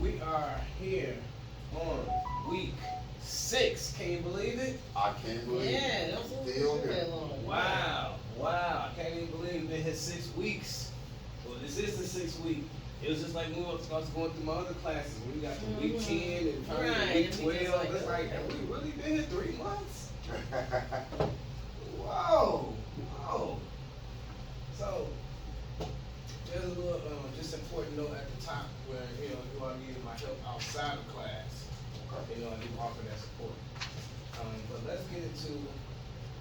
we are here on week 6. Can you believe it? I can't believe Yeah, it. don't Still that here. long. Wow, wow. I can't even believe we've been here 6 weeks. Well, this is the 6th week. It was just like when I was going through my other classes. When we got to week 10 and finally Right, week and we just 12. like, It's like, have we really been here 3 months? Whoa, whoa. So, there's a little just important note at the top where, you know, you all needed my help outside of class. You know, I do offer that support. But let's get into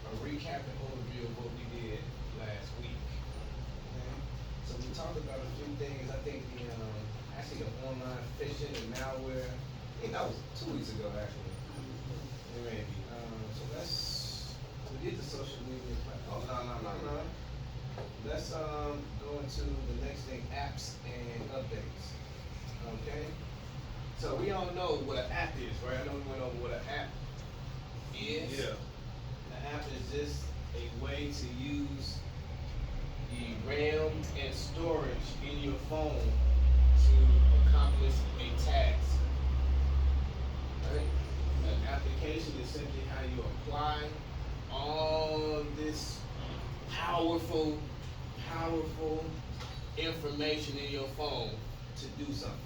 a recap and overview of what we did last week. Okay? So we talked about a few things. I think actually the online phishing and malware. I think that was 2 weeks ago actually. Maybe. We did the social media platform. Oh no. Let's go into the next thing, apps and updates. Okay? So we all know what an app is, right? I know we went over what an app is. Yeah. An app is just a way to use the RAM and storage in your phone to accomplish a task. Right? An application is simply how you apply all this powerful information in your phone to do something,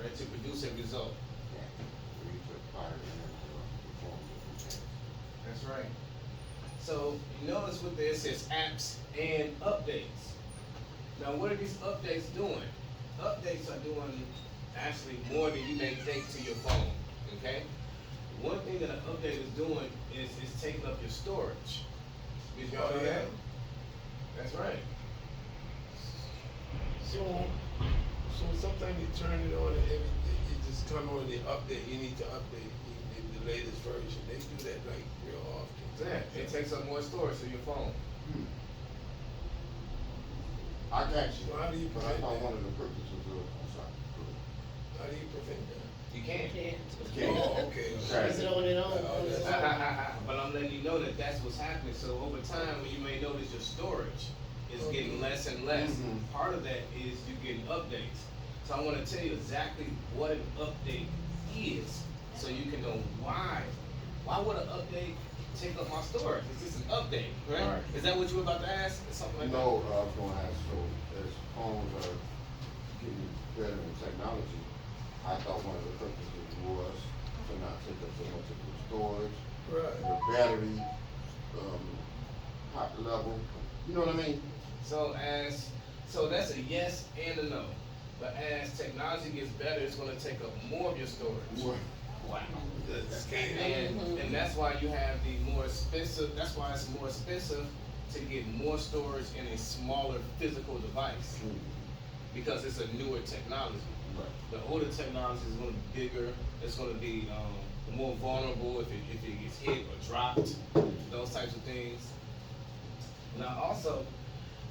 right? To produce a result. That's right. So you notice what there says apps and updates. Now what are these updates doing? Updates are doing actually more than you may think to your phone. Okay? One thing that an update is doing is taking up your storage. Did y'all know that? That's right. So sometimes you turn it on and it just come on the update. You need to update the latest version. They do that like real often. Yeah, it takes up more storage to your phone. I got you. Well, how do you But I prevent thought that? one of the purposes of, I'm sorry. How do you prevent that? You can't. Oh, okay. Is it on and on? But I'm letting you know that that's what's happening. So over time, you may notice your storage is getting less and less. Mhm. Part of that is you getting updates. So I want to tell you exactly what an update is, so you can know why. Why would an update take up my storage? It's just an update, right? Right. Is that what you were about to ask? Or something like No, I was going to ask, so as phones are getting better in technology, I thought one of the purposes was to not take up so much of the storage, Right. the battery, hot level. You know what I mean? that? So that's a yes and a no. But as technology gets better, it's going to take up more of your storage. Wow. That's scary. And that's why you have the more expensive, that's why it's more expensive to get more storage in a smaller physical device, because it's a newer technology. Right. The older technology is going to be bigger, it's going to be more vulnerable if it gets hit or dropped, those types of things. Now also,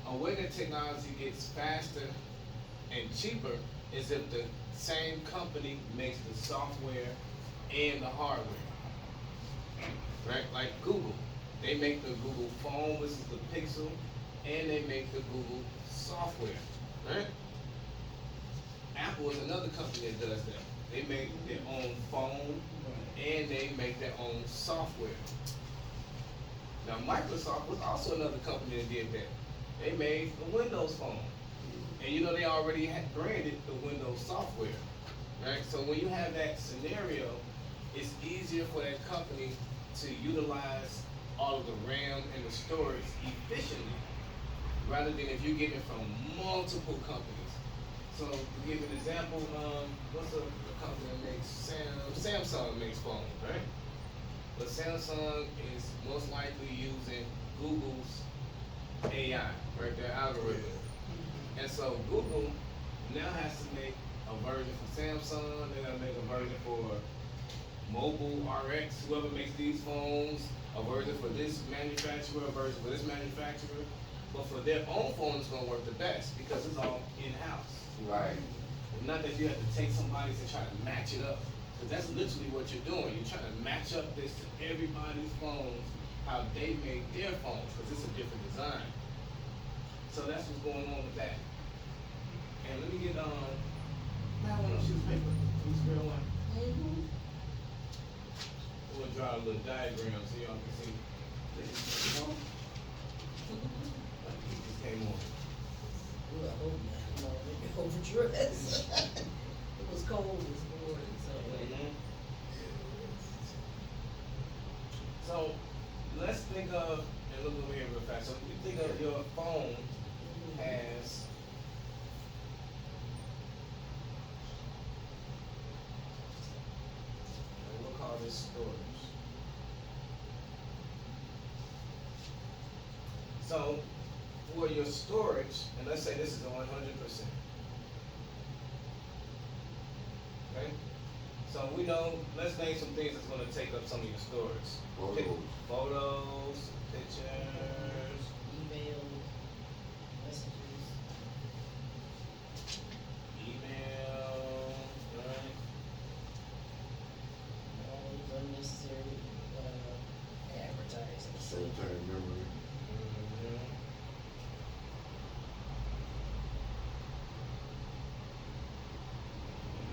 a way that technology gets faster and cheaper is if the same company makes the software and the hardware, right? Like Google, they make the Google phone, which is the Pixel, and they make the Google software, right? Apple is another company that does that. They make their own phone and they make their own software. Now Microsoft was also another company that did that. They made the Windows phone. And you know they already had branded the Windows software, right? So when you have that scenario, it's easier for that company to utilize all of the RAM and the storage efficiently, rather than if you get it from multiple companies. So to give an example, what's a company that makes Samsung makes phones, right? But Samsung is most likely using Google's AI, right? Their algorithm. And so Google now has to make a version for Samsung, they're gonna make a version for Mobile RX, whoever makes these phones, a version for this manufacturer, a version for this manufacturer. But for their own phone, it's gonna work the best because it's all in-house. Right. Not that you have to take somebody's and try to match it up. Because that's literally what you're doing. You're trying to match up this to everybody's phones, how they make their phones, because it's a different design. So that's what's going on with that. And let me get, I have one of those sheets of paper. You spell one? Mm-hmm. We'll draw a little diagram so y'all can see. Like he just came on. Well, I hope not, you know, maybe overdressed. It was cold this morning, so. So let's think of, and look over here real fast. So you think of your phone as and we'll call this storage. So for your storage, and let's say this is a 100%. Okay? So we know, let's name some things that's gonna take up some of your storage. Photos. Photos, pictures, Email, messages. email, right? All those unnecessary, advertising. Short-term memory. Mhm.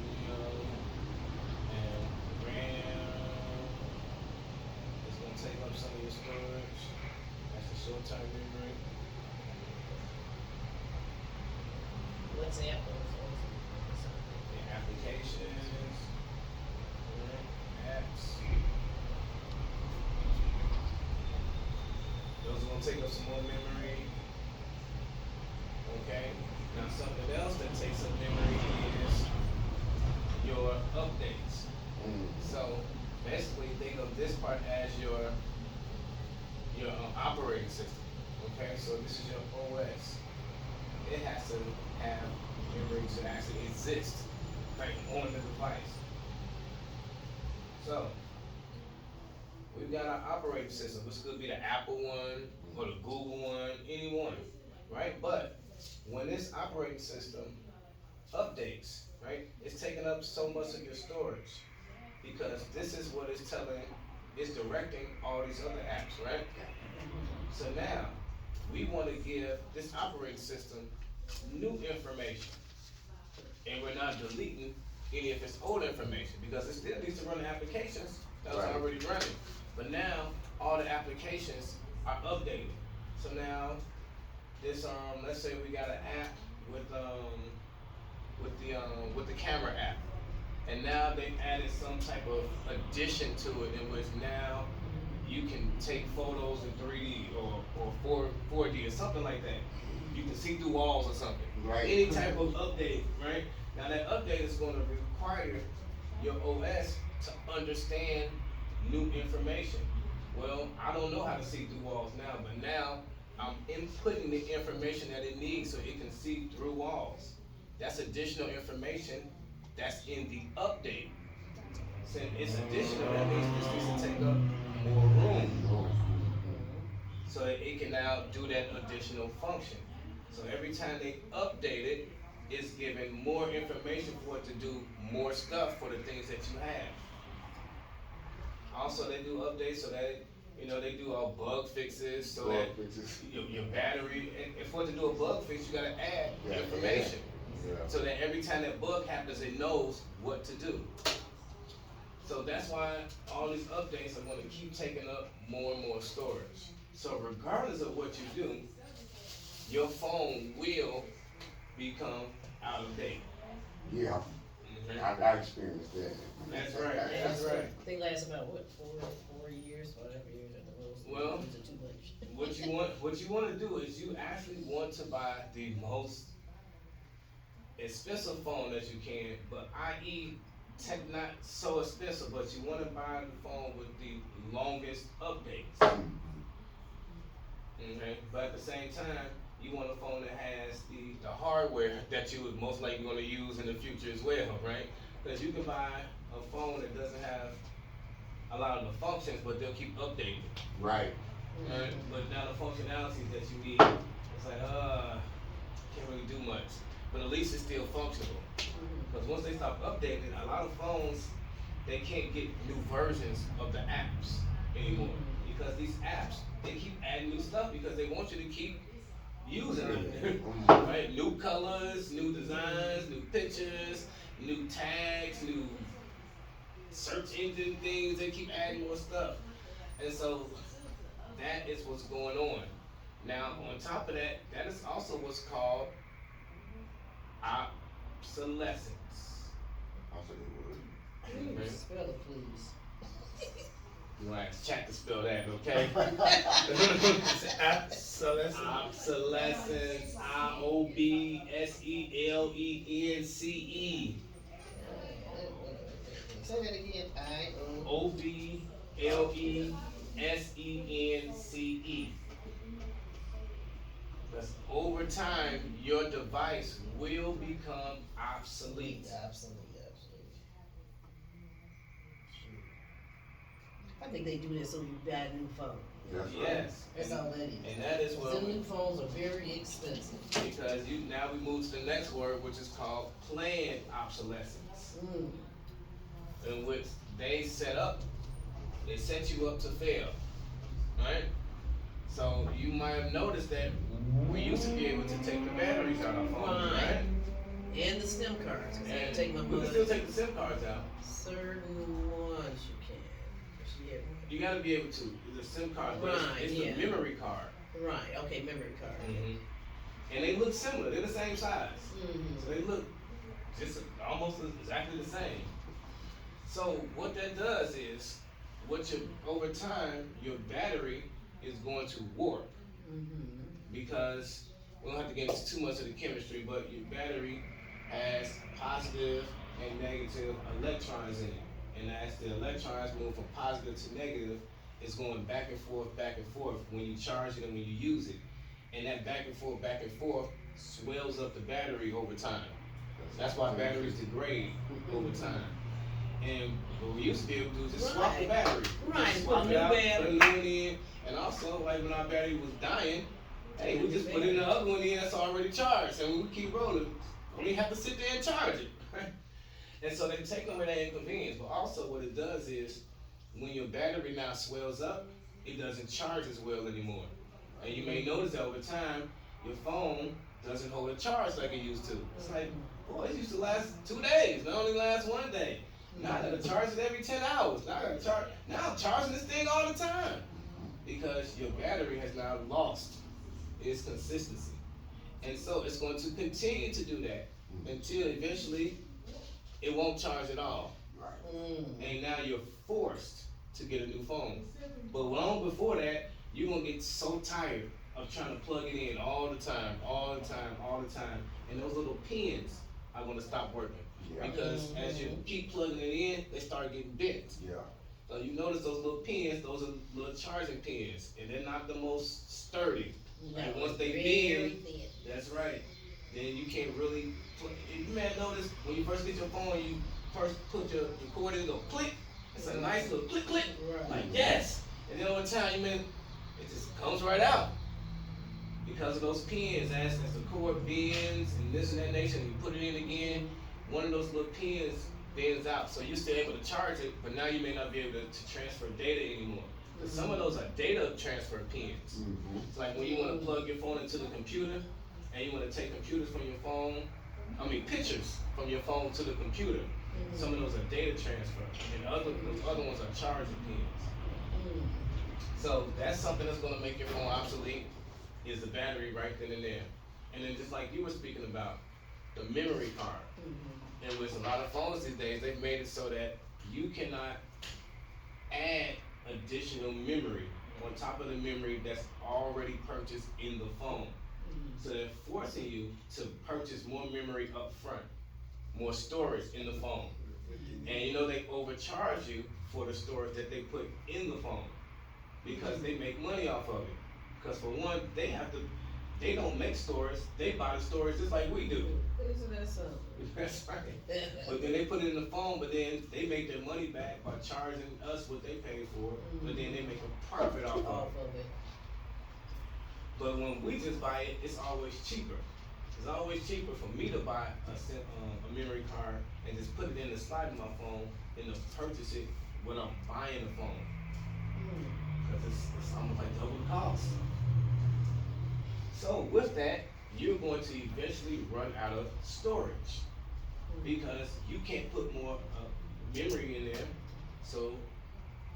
Email and RAM. It's gonna take up some of your storage. That's the short-term memory. WhatsApp, The applications, apps. Those are gonna take up some more memory. Okay, now something else that takes up memory is your updates. So basically think of this part as your operating system. Okay, so this is your OS. It has to have memory to actually exist, like on the device. So we've got our operating system, which could be the Apple one or the Google one, any one, right? But when this operating system updates, right, it's taking up so much of your storage because this is what it's telling, it's directing all these other apps, right? So now we want to give this operating system new information, and we're not deleting any of its old information because it still needs to run the applications that was Right. already running. But now all the applications are updated. So now this let's say we got an app with the camera app, and now they added some type of addition to it in which now you can take photos in 3D or 4D or something like that. You can see through walls or something. Right. Any type of update, right? Now that update is going to require your OS to understand new information. Well, I don't know how to see through walls now, but now I'm inputting the information that it needs so it can see through walls. That's additional information that's in the update. Since it's additional, that means this needs to take up more room so that it can now do that additional function. So every time they update it, it's giving more information for it to do more stuff for the things that you have. Also, they do updates so that, they do all bug fixes so Bug that fixes. your battery, and for it to do a bug fix, you gotta add Yeah, information. Yeah. So that every time that bug happens, it knows what to do. So that's why all these updates are gonna keep taking up more and more storage. So regardless of what you do, your phone will become out of date. Yeah, Mhm. I experienced that. That's right, that's right. They last about, what, 4 years, whatever years at the most. Well, Use it too much. What you want to do is you actually want to buy the most expensive phone that you can, but i.e. not so expensive, but you want to buy the phone with the longest updates. Okay, but at the same time, you want a phone that has the hardware that you would most likely going to use in the future as well, right? Because you can buy a phone that doesn't have a lot of the functions, but they'll keep updating. Right. Right? But now the functionalities that you need, it's like, can't really do much. But at least it's still functional. Because once they stop updating, a lot of phones, they can't get new versions of the apps anymore. Because these apps, they keep adding new stuff because they want you to keep using them. Right? New colors, new designs, new pictures, new tags, new search engine things. They keep adding more stuff, and so that is what's going on. Now, on top of that, that is also what's called obsolescence. Obsolete word. Spell it, please. You want to ask chat to spell that, okay? So that's Obsolescence, IOBSELENCE. Say that again. OBLESENCE. Because over time, your device will become obsolete. Absolutely. I think they do this so you buy a new phone. That's right. Yes. That's all that is. And that is what Them new phones are very expensive. because now we move to the next word, which is called planned obsolescence, in which they set you up to fail, right? So you might have noticed that we used to be able to take the batteries out of our phones, Right. right? And the SIM cards. 'Cause I And take my we can mother. still take the SIM cards out. Certain ones you can. She had one. You gotta be able to. The SIM card, but Right, it's yeah. the memory card. Right. Okay. Memory card. And they look similar. They're the same size. Mm-hmm. So they look just almost exactly the same. So what that does is, over time, your battery is going to warp Mm-hmm. because we don't have to get into too much of the chemistry, but your battery has positive and negative electrons in it. And as the electrons move from positive to negative, it's going back and forth when you charge it and when you use it. And that back and forth swells up the battery over time. That's why batteries degrade over time. And what we used to be able to do is just swap the battery. Right, Just swap put a it new out, battery. put a new one in. And also, like when our battery was dying, hey, we just put in the other one in that's already charged, and we keep rolling. We didn't have to sit there and charge it. And so they take away that inconvenience. But also, what it does is, when your battery now swells up, it doesn't charge as well anymore. And you may notice that over time, your phone doesn't hold a charge like it used to. It's like, boy, it used to last 2 days. Now it only lasts 1 day. Now I gotta charge it every 10 hours. Now I'm charging this thing all the time. Because your battery has now lost its consistency. And so it's going to continue to do that until eventually it won't charge at all. And now you're forced to get a new phone. But long before that, you're gonna get so tired of trying to plug it in all the time. And those little pins are gonna stop working. Yeah. Because as you keep plugging it in, they start getting bent. Yeah. So you notice those little pins, those are little charging pins, and they're not the most sturdy. Like once they bend, that's right, then you can't really play. You may have noticed when you first get your phone, you first put your cord in, go click. It's a nice little click click, like yes. And then over time, it just comes right out because of those pins. As the cord bends and this and that nature, and you put it in again, one of those little pins bends out. So you're still able to charge it, but now you may not be able to transfer data anymore. Because some of those are data transfer pins. It's like when you want to plug your phone into the computer and you want to take pictures from your phone to the computer. Some of those are data transfer, and those other ones are charging pins. So that's something that's going to make your phone obsolete, is the battery right then and there. And then just like you were speaking about, the memory card. And with a lot of phones these days, they've made it so that you cannot add additional memory on top of the memory that's already purchased in the phone. So they're forcing you to purchase more memory up front, more storage in the phone. And they overcharge you for the storage that they put in the phone because they make money off of it. Because for one, they don't make storage, they buy the storage just like we do. Isn't that something? That's right. But then they put it in the phone, but then they make their money back by charging us what they paid for, but then they make a profit off of it. But when we just buy it, it's always cheaper. It's always cheaper for me to buy a memory card and just put it in the slide of my phone than to purchase it when I'm buying the phone. Because it's almost like double the cost. So with that, you're going to eventually run out of storage because because you can't put more memory in there, so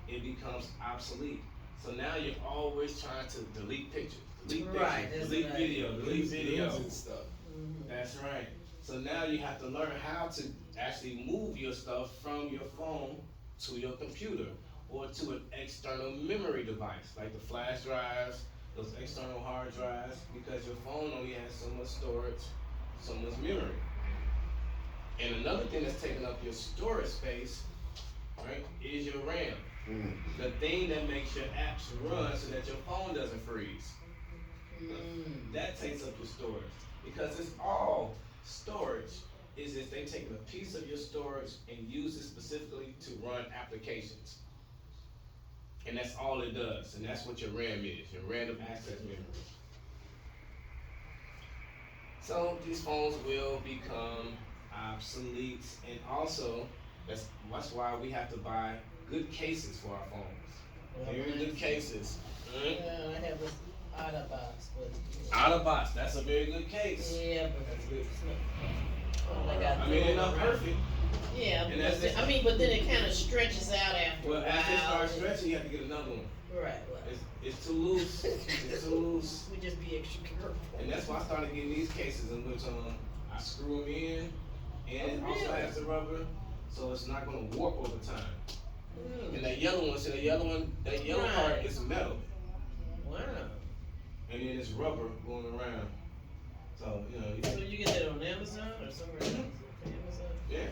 it becomes obsolete. So now you're always trying to delete pictures, Right, that's delete right. video, delete video. Losing stuff. Mhm. That's right. So now you have to learn how to actually move your stuff from your phone to your computer or to an external memory device, like the flash drives, those external hard drives, because your phone only has so much storage, so much memory. And another thing that's taking up your storage space, right, is your RAM. The thing that makes your apps run so that your phone doesn't freeze. That takes up your storage. Because it's all storage is if they take a piece of your storage and use it specifically to run applications. And that's all it does. And that's what your RAM is, your random access memory. So these phones will become obsolete, and also that's why we have to buy good cases for our phones. Very good cases. Yeah, I have a out of box, but. Out of box, that's a very good case. Yeah, but That's good. it's not. I got I mean, they're not thrown around. perfect. Yeah, And but that's just- I mean, but then it kind of stretches out after Well, a after it while. starts stretching, you have to get another one. Right, well, It's too loose. It's too loose. we just be extra careful. And that's why I started getting these cases in which I screw them in, and it Oh, also really? has the rubber, so it's not gonna warp over time. Mm. And that yellow one, see that yellow part Right. is metal, Wow. and then it's rubber going around. So So you get that on Amazon or somewhere else? Amazon? yeah.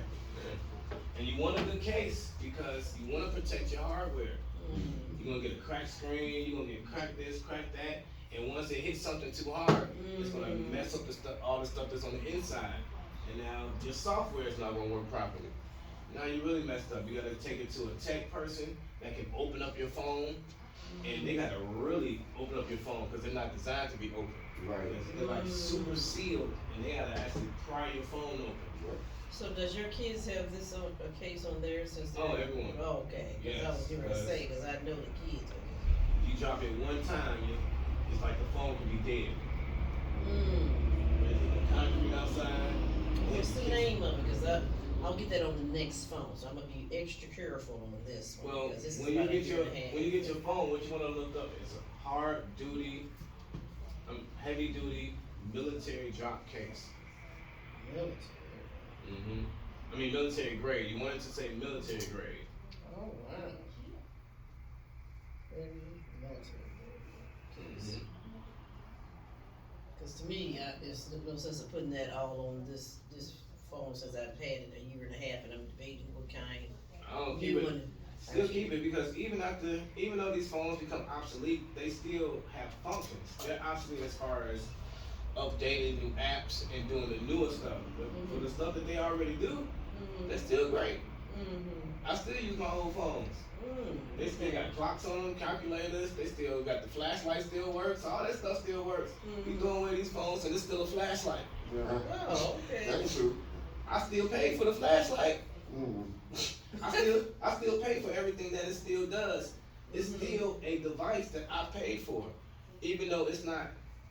And you want a good case because you want to protect your hardware. Mm. You're gonna get a cracked screen, you're gonna get cracked this, cracked that, and once it hits something too hard, it's gonna mess up the stuff, all the stuff that's on the inside. And now your software is not gonna work properly. Now you really messed up. You gotta take it to a tech person that can open up your phone, and they gotta really open up your phone because they're not designed to be open. Right. They're like super sealed, and they gotta actually pry your phone open. So does your kids have this on, a case on there since they're? Oh, everyone. Oh, okay, cause I Yes, was gonna because- say, cause I know the kids. You drop it one time, it's like the phone can be dead. Mm. There's the concrete outside. What's the name of it? Cause I'll get that on the next phone, so I'm gonna be extra careful on this one, Well, because this is when you about a get year your and a half. when you get your phone, what you want to look up is a hard duty, heavy duty military drop case. Military. I mean military grade. You want it to say military grade. Oh, wow. Very military. Mm-hmm. Cause to me, there's no sense of putting that all on this phone since I've had it a year and a half and I'm debating what kind. I don't keep New it. one. Still keep it because even though these phones become obsolete, they still have functions. They're obsolete as far as updating new apps and doing the newer stuff. But for the stuff that they already do, they're still great. I still use my old phones. They still got clocks on them, calculators. They still got the flashlight still works. All that stuff still works. You go away these phones and it's still a flashlight. Oh, okay. That's true. I still pay for the flashlight. Mm. I still pay for everything that it still does. It's still a device that I paid for, even though it's not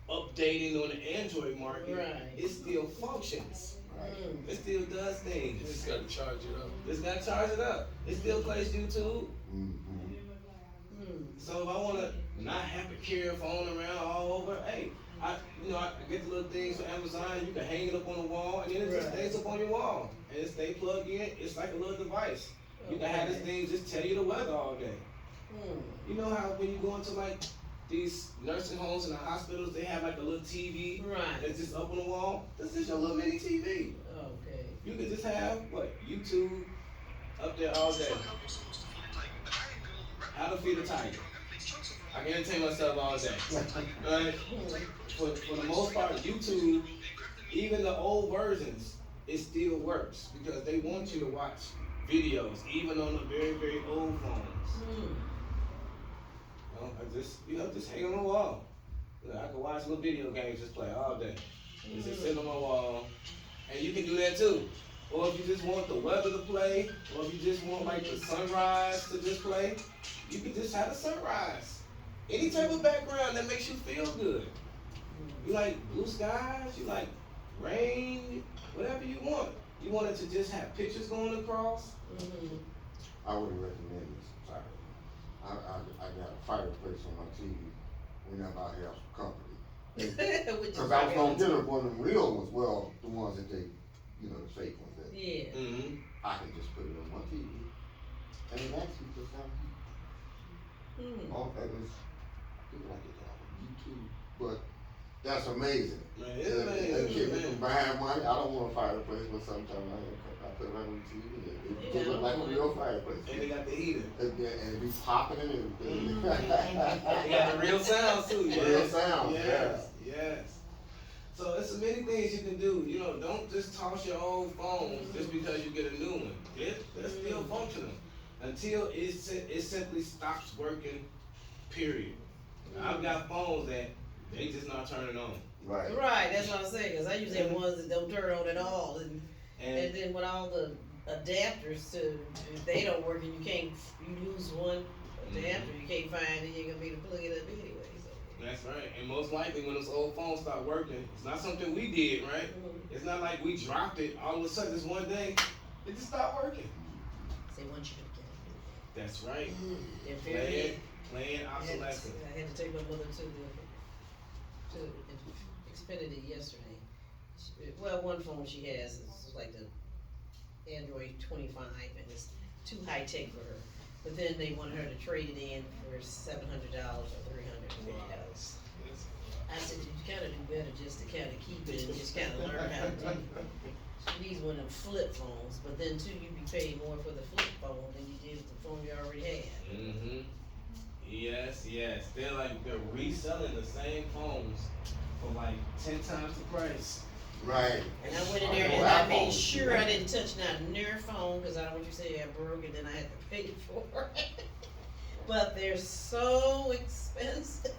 updating on the Android market. Right. It still functions. Mm. It still does You things. just gotta charge it up. It's got to charge it up. It still plays YouTube. Mm-hmm. Mm. So if I want to not have to carry a phone around all over, hey, I get the little things from Amazon. You can hang it up on the wall, and then it just Right. stays up on your wall, and it stay plugged in. It's like a little device. You can have this thing just tell you the weather all day. Mm. You know how when you go into like these nursing homes and the hospitals, they have like a little TV Right. that's just up on the wall. This is your little mini TV. Okay. You can just have YouTube up there all day. How to feed a tiger. I can entertain myself all day. Right? For the most part, YouTube, even the old versions, it still works because they want you to watch videos, even on the very, very old phones. Mm. Just hang on the wall. Look, I can watch little video games just play all day. It's just sitting on my wall. And you can do that too. Or if you just want the weather to play, or if you just want like the sunrise to just play, you can just have a sunrise. Any type of background that makes you feel good. You like blue skies, you like rain, whatever you want. You want it to just have pictures going across? Mhm. I wouldn't recommend this, sorry. I got a fireplace on my TV whenever I have some company. Which is Cause I was gonna probably- get her one of them real ones, well, the ones that they, you know, the fake ones that Yeah. Mm-hmm. I can just put it on my TV. And it actually just have Hmm. all that is, I think I get that on YouTube, but that's amazing. Man, it's amazing, That kid man. from buying money, I don't want a fireplace, but sometimes I put it on TV, it Yeah, look like a real fireplace. And they got the heater. And it be popping and everything. They got the real sounds too. Yes. Real sounds, Yes. Yes. So it's so many things you can do. You know, don't just toss your old phones just because you get a new one. They're still functional until it simply stops working. Period. I've got phones that they just not turning on. Right. Right, that's what I'm saying, cause I usually have ones that don't turn on at all, and And then with all the adapters to, if they don't work and you lose one adapter, you can't find it, you're gonna be to plug it up anyway, so. that's right. And most likely when those old phones start working, it's not something we did, right? Mhm. It's not like we dropped it all of a sudden this one day. It just stopped working. They want you to get That's right. it. They're very. Playing obsolescence. I had to take my mother to Xfinity yesterday. Well, one phone she has is like the Android 25, and it's too high tech for her. But then they want her to trade it in for $700 or $350. I said, you kinda do better just to kinda keep it and just kinda learn how to do it. She needs one of them flip phones, but then too, you be paying more for the flip phone than you did with the phone you already had. Mm-hmm. Yes, yes. They're reselling the same phones for like 10 times the price. Right. And I went in there I know and I iPhones made do sure that. I didn't touch not near phone, cause I don't want you to say I broke and then I had to pay for it. But they're so expensive.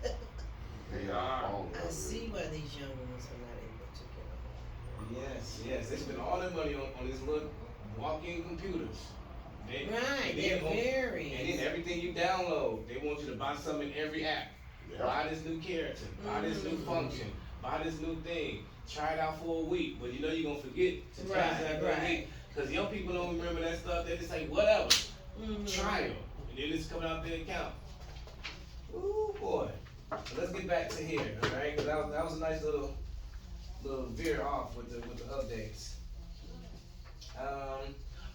They are all I see why these young ones are not able to get a home. Yes, yes. They spend all their money on these little walk-in computers. They, Right, and they're then very. And then everything you download, they want you to buy something in every app. Yeah. Buy this new character, buy this new function, buy this new thing. Try it out for a week, but you know you're gonna forget to try it out for a Right. week. Cause young people don't remember that stuff. They just say whatever, Mhm. trial, and then it's coming out their account. Ooh boy. So let's get back to here, all right? Cause that was a nice little veer off with the updates.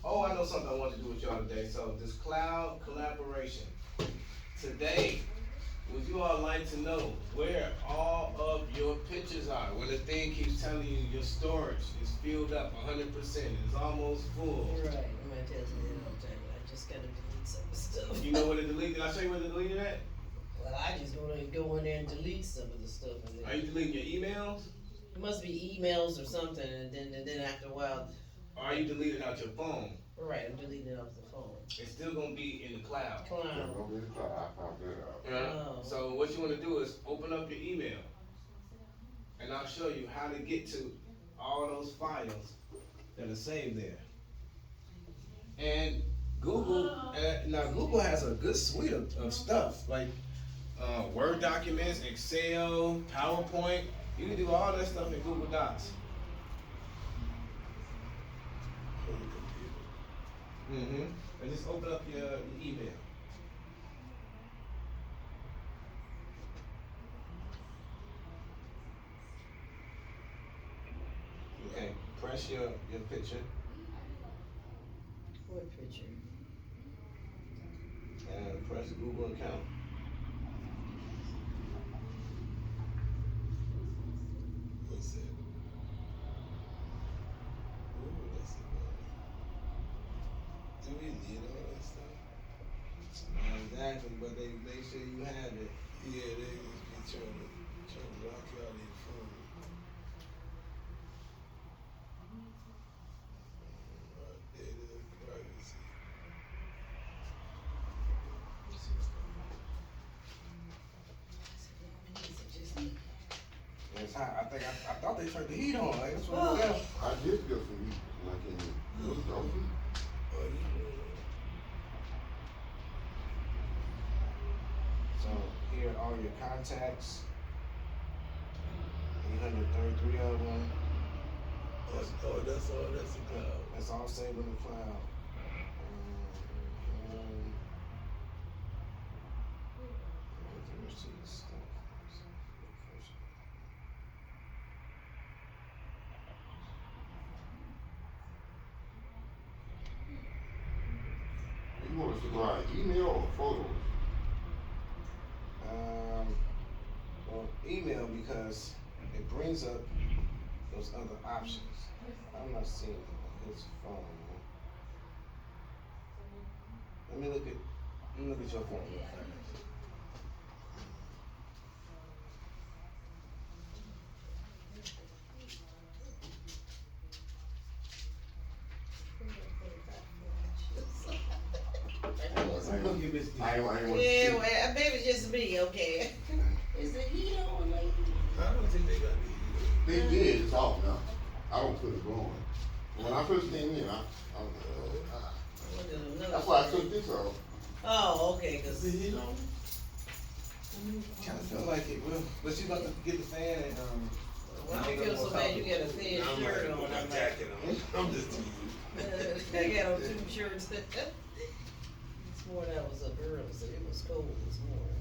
Oh, I know something I want to do with y'all today. So this cloud collaboration. Today, would you all like to know where all of your pictures are? When the thing keeps telling you your storage is filled up 100%, it's almost full. Right, I'm gonna tell you all the time, I just gotta delete some of the stuff. You know where to delete it? I'll show you where to delete it at. Well, I just go in there and delete some of the stuff and Are then, you deleting your emails? it must be emails or something, and then after a while, Or are you deleting out your phone? right, I'm deleting it off the phone. It's still gonna be in the cloud. Yeah, Clown. go get the car. I found that out. Oh. So what you wanna do is open up your email. And I'll show you how to get to all those files that are saved there. And Google, now Google has a good suite of stuff, like Word documents, Excel, PowerPoint. You can do all that stuff in Google Docs. Mm-hmm. And just open up your email. Okay, press your picture What picture? and press Google account. What's that? Ooh, that's a do we need all that stuff? Exactly, but they make sure you have it. Yeah, they just be trying to lock you out of your phone. Data privacy. It's hot. I think I thought they turned the heat on. Like that's what Oh. it was. I did feel some heat, like in the stove. Oh, you know. So here are all your contacts. 833 of them. That's all, that's a cloud. That's all saved in the cloud. You want us to go out email or photos? Well, email because it brings up those other options. I'm not seeing it on his phone. Let me look at your phone real fast. Look at this. I ain't want to Yeah, see. well, maybe it's just me, okay. Is the heat on lately? I don't think they got the They did, it's off now. I don't put it on. When I first came in, that's why I took this off. Oh, okay, cause Is the heat on? Kinda feel like it will, but you got to get the fan and well, I don't feel so bad. You got a thin I'm shirt like, on. put my I'm jacket on. I'm just teasing. I got on 2 shirts. This morning I was up early, so it was cold this morning.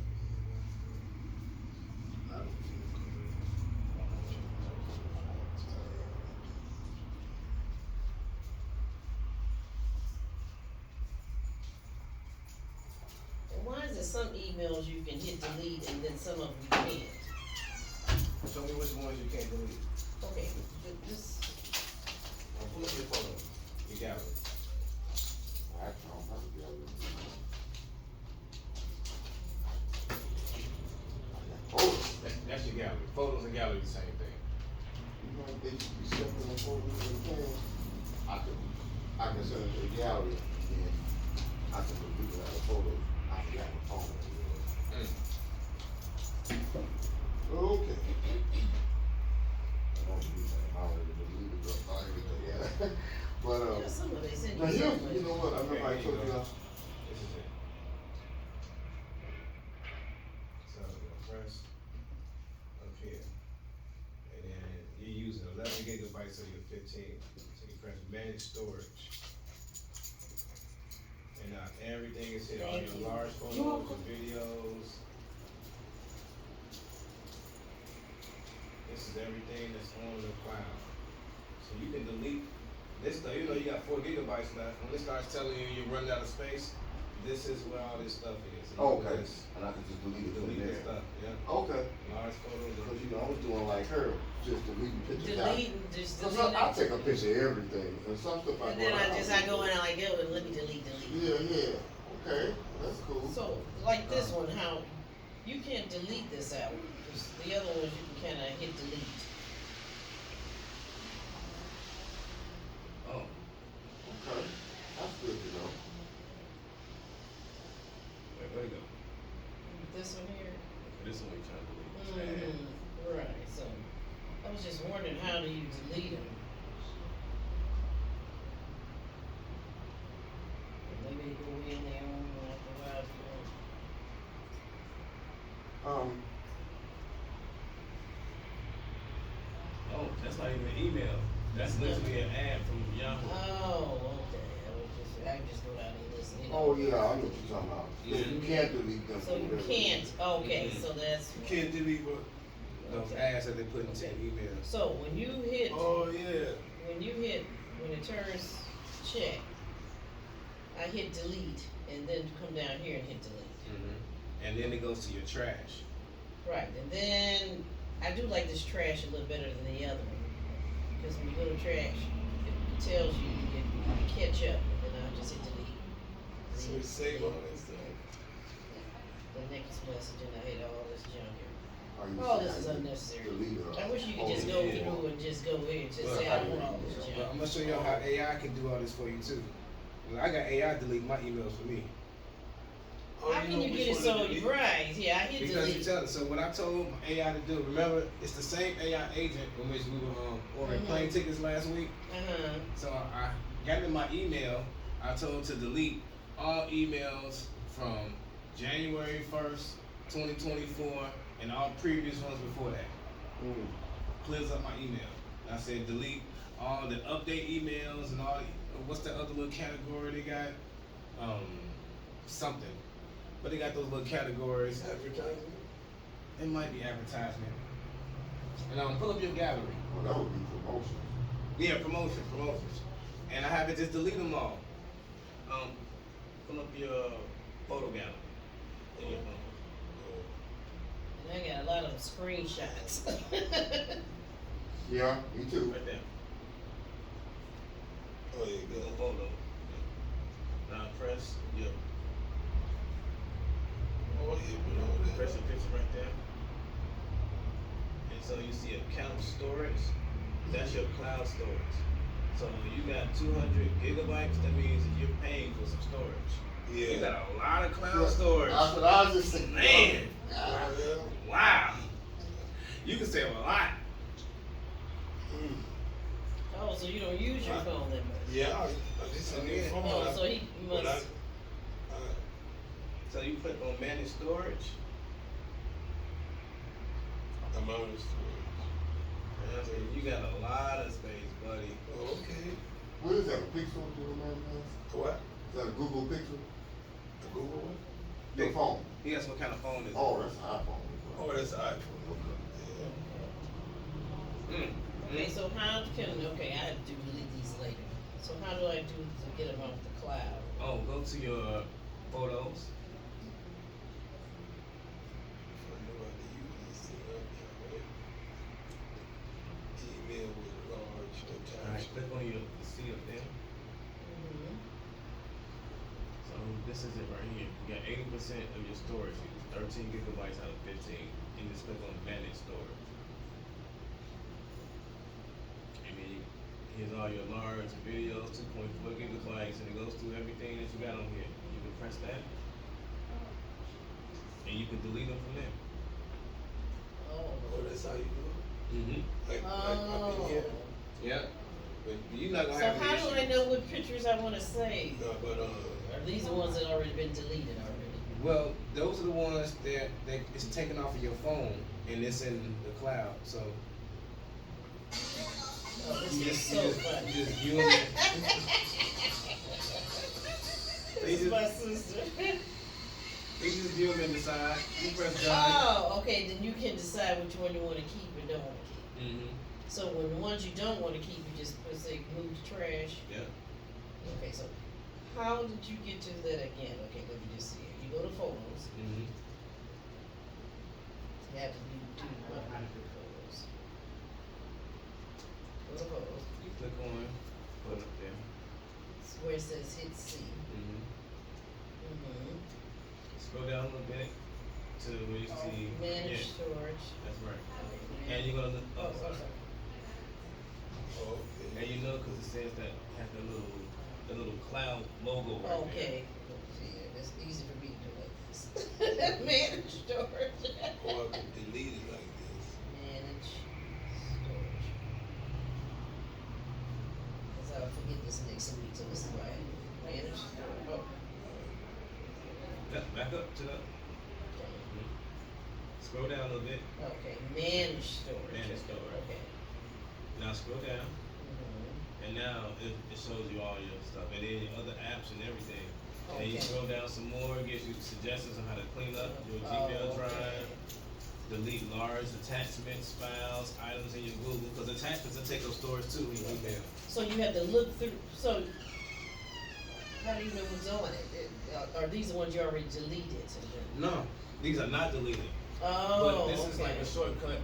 And why is it some emails you can hit delete and then some of them you can't? show me which ones you can't delete. Okay, this, Pull up your photo, your gallery. Actually, I don't have a gallery. That's your gallery. Photos and gallery, the same thing. You know, they should be separate in photos and things. I can send it to the gallery, and I can delete it out of photos. I forgot my phone. Okay. I don't use that. I already deleted it, everything, yeah. But, yeah, some of they send now you here, something. you know what, I remember I Okay, told here you, you go. This is it. So I'm gonna press up here. And then you're using 11 gigabytes of your 15. So you press manage storage. And now everything is here, all Thank your you. large photos, your videos. This is everything that's on the cloud. So you can delete this stuff, you know you got 4 gigabytes left. When it starts telling you you're running out of space, this is where all this stuff is. So you can okay, just and I can just delete it from delete this there. stuff, yeah. Okay, Large photos. because you know, I was doing like her, just deleting pictures out. Deleting, just Cause delete I it. take a picture of everything, and some stuff I And then go I go in and like, oh, let me delete. Yeah, okay, that's cool. So, like this one, how, you can't delete this out. 'Cause the other ones you can kinda hit delete. Oh, Okay, that's good to know. where you go? This one here. This one you're trying to delete. Right, so, I was just wondering, how do you delete them? Maybe they go in there after a while, Oh, that's not even an email. That's literally an ad from Yahoo. Oh, okay, I just go down and listen. You know. Oh, yeah, I know what you're talking about. Yeah, you can't delete them. So you can't, okay, so that's. You can't delete what? Those Okay. ads that they put into your email. So when you hit, Oh, yeah. when it turns check, I hit delete and then come down here and hit delete. Mm-hmm. And then it goes to your trash. Right, and then I do like this trash a little better than the other one. Because when you go to trash, it tells you, you catch up, and then I'll just hit delete. So we save all that stuff. The next message, and I hit all this junk here. Are you Oh, saying this is I can unnecessary. delete it? I wish you could Oh, just go yeah. through and just go in and just Well, say, I don't want all this Well, junk. I'm gonna show y'all how AI can do all this for you too. Well, I got AI delete my emails for me. Oh, How can know you which get it one to so, delete? right, yeah, I hit Because you delete. tell it. So what I told AI to do, remember, it's the same AI agent in which we were ordering plane tickets last week. Uh-huh, So I got in my email. I told it to delete all emails from January 1st, 2024, and all previous ones before that. Mm. Clears up my email. And I said delete all the update emails and all. What's the other little category they got? Something. But they got those little categories. Advertising? It might be advertisement. And pull up your gallery. Well, that would be promotions. Yeah, promotions. And I have it just delete them all. Pull up your photo gallery. In your phone. And I got a lot of screenshots. Yeah, me too. Right there. Oh, yeah, Go good. photo. Now press your Oh, yeah, but all that. press your picture right there. And so you see account storage. That's your cloud storage. So you got 200 gigabytes. That means that you're paying for some storage. Yeah. You got a lot of cloud storage. That's what I was just saying. Man. Oh, yeah. Wow. You can save a lot. Mm. Oh, so you don't use your phone that much? Yeah, I just send Okay. it from Oh, my. so he but must. So you click on manage storage. amount of storage. And I mean, you got a lot of space, buddy. Oh, okay. What is that, a Pixel, do you remember? What? Is that a Google Pixel? The Google one? Your phone? He asked what kind of phone is it. Oh, that's an iPhone. Oh, that's iPhone. Yeah. Okay, so how can, okay, I have to delete these later. So how do I do to get them off the cloud? Oh, go to your photos. If I know how to use this thing, I'll be alright. Email with large Alright, attachment. click on your see up there. Mm-hmm. So this is it right here. You got 80% of your storage. It's 13 gigabytes out of 15. You just click on manage storage. And then here's all your large videos, 2.4 gigabytes, and it goes through everything that you got on here. You can press that. And you can delete them from there. Oh, that's how you do it? Mm-hmm. Like Oh. up in here? Yeah. But you're not gonna So have how any do I issue. know what pictures I wanna save? No, but, Are these the ones that already been deleted already? Well, those are the ones that is taken off of your phone and it's in the cloud. So Oh, this you is just so you funny. just view them. This is my sister. You just view them and decide. You press done. Oh, okay, then you can decide which one you wanna keep and don't wanna keep. Mm-hmm. So when the ones you don't wanna keep, you just put, say, move to trash. Yeah. Okay, so how did you get to that again? Okay, let me just see here. You go to photos. Mm-hmm. You have to do 100 photos. Go to photos. You click on, put it up there. It's where it says hit C. Mm-hmm. Mm-hmm. Scroll down a little bit to where you see. Manage Yeah, storage. that's right. Okay, And you're gonna look. Oh, Oh, sorry. sorry. oh, okay. And you know, cause it says that has the little cloud logo right there. Okay. See, it's easy for me to do like this. Manage storage. Or I can delete it like this. Manage storage. Cause I'll forget this next week, so this is why I manage storage. Oh, Yeah, back up to the. okay. Scroll down a little bit. Okay, manage storage. Manage storage. Okay. Now scroll down, Mhm. and now it shows you all your stuff, and then your other apps and everything. And then you Okay. scroll down some more, it gives you suggestions on how to clean up your Oh, Gmail okay. drive, delete large attachments, files, items in your Google, because attachments will take up storage too in your email. So you have to look through, so how do you know what's on it? Are these the ones you already deleted? No, these are not deleted. Oh, But this is like okay. a shortcut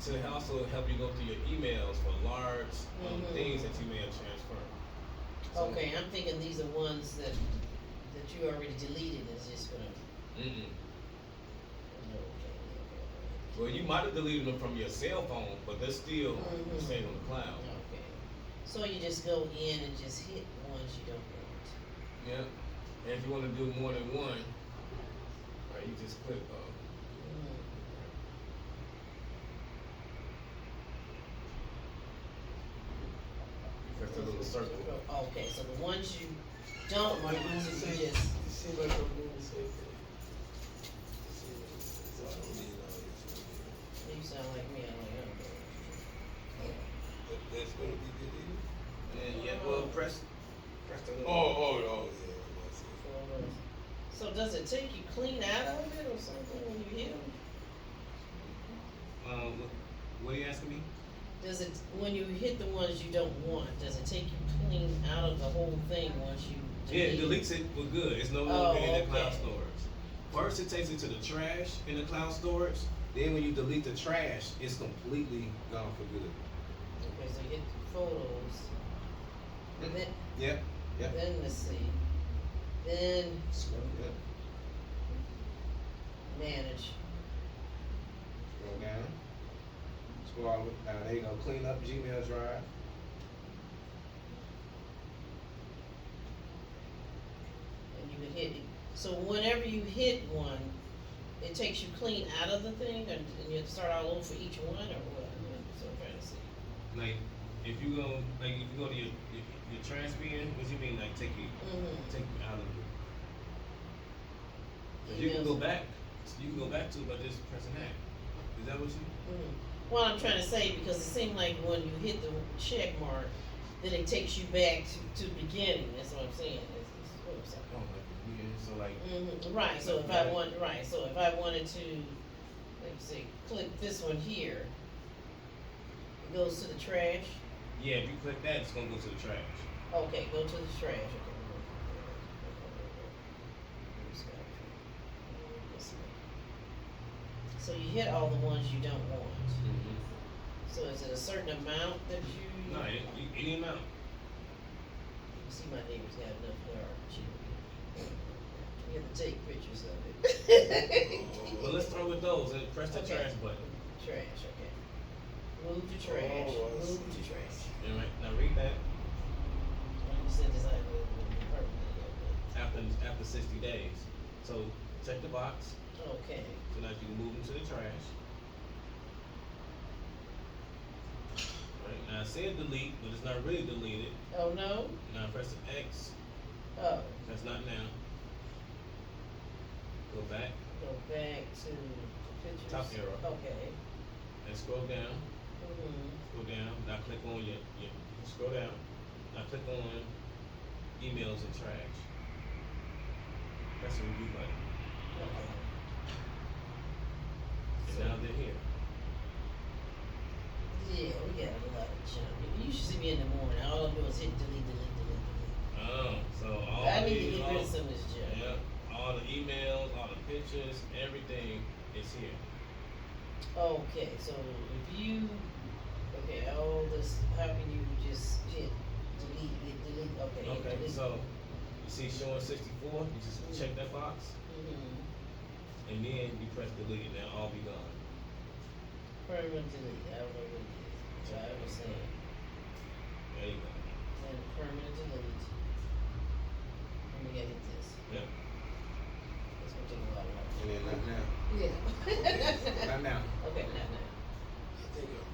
to also help you go through your emails for large Mhm. things that you may have transferred. So- Okay, I'm thinking these are ones that you already deleted, it's just gonna, Mm-mm. okay. Well, you might have deleted them from your cell phone, but they're still Mhm. saved on the cloud. Okay, so you just go in and just hit ones you don't want. Yeah. And if you want to do more than one, right, you just click. Mm. Press the little circle. Okay, so the ones you don't want, you just, It seems like I'm doing the same thing. So I don't need all this. you sound like me, I'm like, oh. That's gonna be deleted? And yeah, well, press the little. Oh, yeah, that's it. Photos. So does it take you clean out of it or something when you hit them? What are you asking me? Does it, when you hit the ones you don't want, does it take you clean out of the whole thing once you Yeah, delete it it? deletes it for good. It's no Oh, longer in the cloud okay. storage. First, it takes it to the trash in the cloud storage. Then, when you delete the trash, it's completely gone for good. Okay, so you hit the photos. And then, Yep. Yep. then let's see. Then Yep. manage. Scroll down. Scroll all the way down. There you go. Clean up Gmail Drive. And you can hit it. So whenever you hit one, it takes you clean out of the thing, and you have to start all over for each one, or what? So I'm trying to see. Like, if you go to your trash bin, what you mean? Like, take you out of it. 'Cause you can go back. You can go back to it by just pressing that. Is that what you? What I'm trying to say, because it seemed like when you hit the check mark, then it takes you back to the beginning. That's what I'm saying. What I'm saying. Oh, like yeah. So like. Right. So if I want, right. So if I wanted to, let me see, click this one here, it goes to the trash. Yeah, if you click that, it's gonna go to the trash. Okay, go to the trash. Okay. So you hit all the ones you don't want. So is it a certain amount that you? No, any amount. You see, my neighbor's got enough garbage. You have to take pictures of it. Well, let's start with those and press the Okay. trash button. Trash, okay. Move to trash. Oh, I Move see. to trash. All right, now read that. You said this I will be permanently, After 60 days. So check the box. okay. So now you can move them to the trash. Right, now it said delete, but it's not really deleted. Oh, no? Now press the X. Oh, That's not now. Go back go back to pictures. Top arrow. Okay. and scroll down. Mm-hmm. Scroll down. Now click on your scroll down. Now click on emails and trash. Press the review button. Okay. And now they're here. Yeah, we got a lot of junk. You should see me in the morning. All I'm doing is hit delete. Oh, so all I need to these, get rid of some of this junk. yeah, all the emails, all the pictures, everything is here. Okay, so if you, all this, how can you just hit delete, okay. Okay, delete. so you see showing 64, you just check that box, Mm-hmm. and then you press delete, and they'll all be gone. Permanent delete, I don't know what it is, so I understand. There you go. And permanent delete. And we gotta hit this. Yep. That's gonna take a lot of work. And then not now. Yeah. Not now. Okay, not now. I think I'm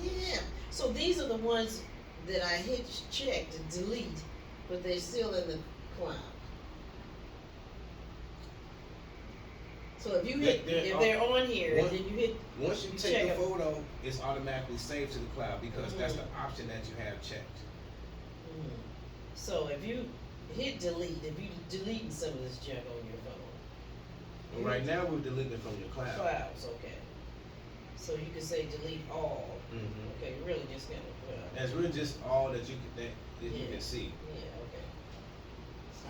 really Yeah, so these are the ones that I hit check to delete, but they're still in the cloud. So if you hit, if they're on here, and then you hit, Once you You take check the 'em. photo, it's automatically saved to the cloud because that's the option that you have checked. so if you hit delete, if you deleting some of this junk on your phone. But right now, we're deleting it from your cloud. Clouds, okay. So you can say delete all, Mm-hmm. okay, really just kind of, That's really just all that you can you Yeah. can see. yeah, okay.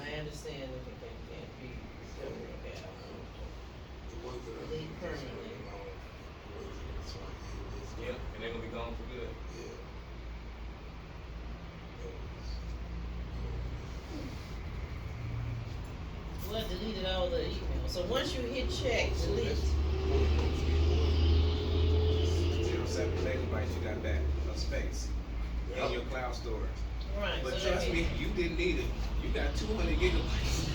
I understand if it can't be, okay, the ones that I Delete permanently. the ones that are so I Yep, and they're gonna be gone for good. Yeah. well, I deleted all the emails, so once you hit check, delete. 0.7 megabytes you got back of space in your cloud storage. Right, But so trust that me, means, you didn't need it. You got 200 gigabytes.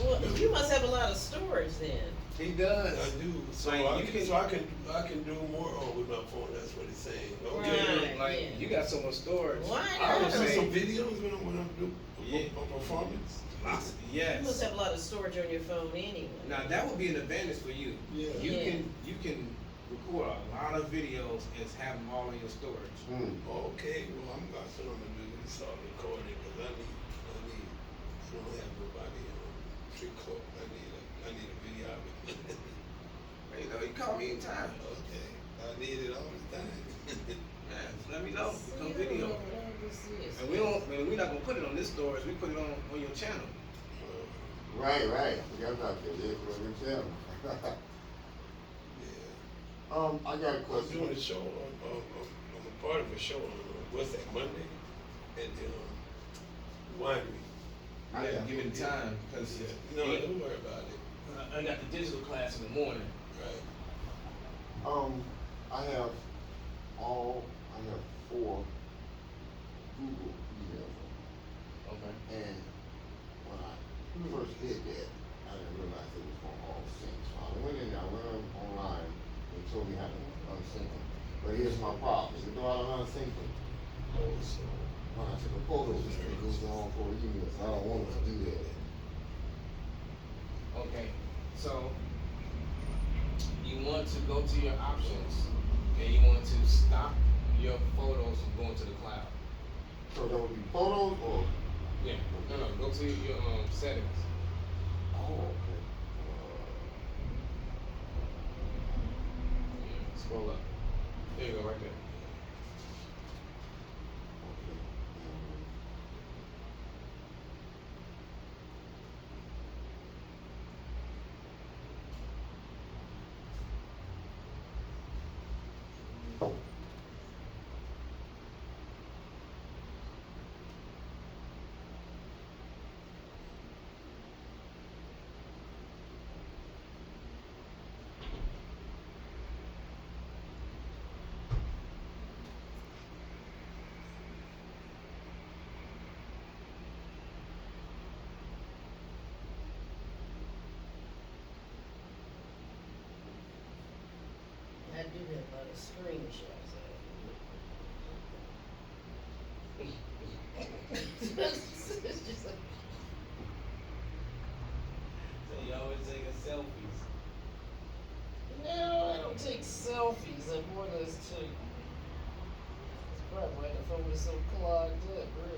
well, you must have a lot of storage then. He does. I do, so Like, I you can, can- so I can do more on with my phone, that's what it's saying. Right. Like, yeah. you got so much storage. Why I not? do say- some videos when I'm doing Yeah. a performance. Lots- You must Yes. have a lot of storage on your phone anyway. Now that would be an advantage for you. Yeah. You Yeah. can record a lot of videos and have them all in your storage. Okay, well, that's what I'm gonna do, is start recording, cause I don't have nobody, record, I need a video of it. You know, you call me anytime. Okay, I need it all the time. Man, just let me know. See, Come I don't video. know what this is. And we're not gonna put it on this storage. We put it on your channel. Right, right. Forgot about that. Yeah, for the channel. Yeah. I got a I'm question. doing a show I'm a part of a show on, what's that, Monday? At the, winery. I didn't give it time because Yeah, no, don't worry about it. I got the digital class in the morning. Right. I have 4 Google emails. Okay. And when I first did that, I didn't realize it was from all syncs. So I went in there, I went online, and told me how to unsync them. But here's my problem, even though I don't unsync them, Oh, so. when I took a photo, it goes to all 4 emails. I don't want it to do that. Okay. So you want to go to your options and you want to stop your photos from going to the cloud. So that would be photos or? Yeah. No. Go to your settings. Oh, okay. Yeah, scroll up. There you go, right there. Okay. I do have a lot of screenshots. It's just like, So you always taking selfies. no, I don't take selfies. I'm more or less take. It's probably why the phone is so clogged up, really.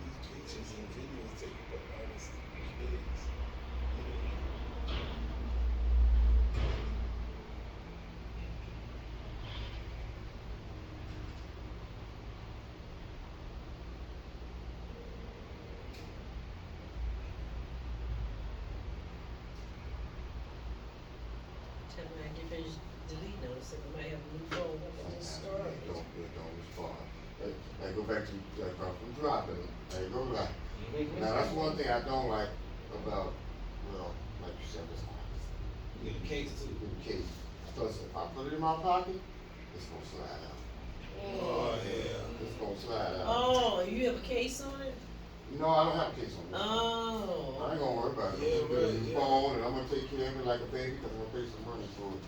These pictures and videos taken by artists, videos. Tell me I get finished deleting those, so we might have a new phone when I just started. Don't respond. Hey, go back to from dropping. Hey, go back. Now that's one thing I don't like about, well, like you said, this You get a case too. case. Plus, if I put it in my pocket, it's gonna slide out. Oh, yeah. It's gonna slide out. Oh, you have a case on it? No, I don't have a case on this. I Oh. ain't gonna worry about it. Yeah, I'm gonna put it in right, the yeah. phone and I'm gonna take care of it like a baby because I'm gonna pay some money for it.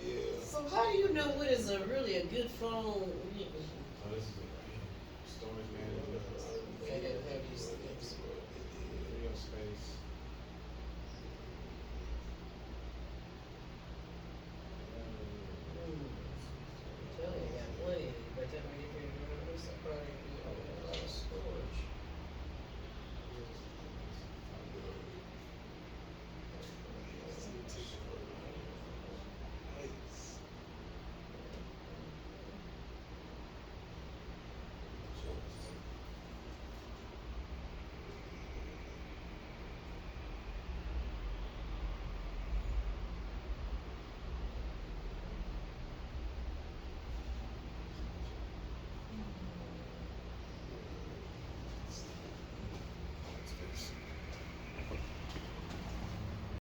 Yeah. So how do you know what is really a good phone?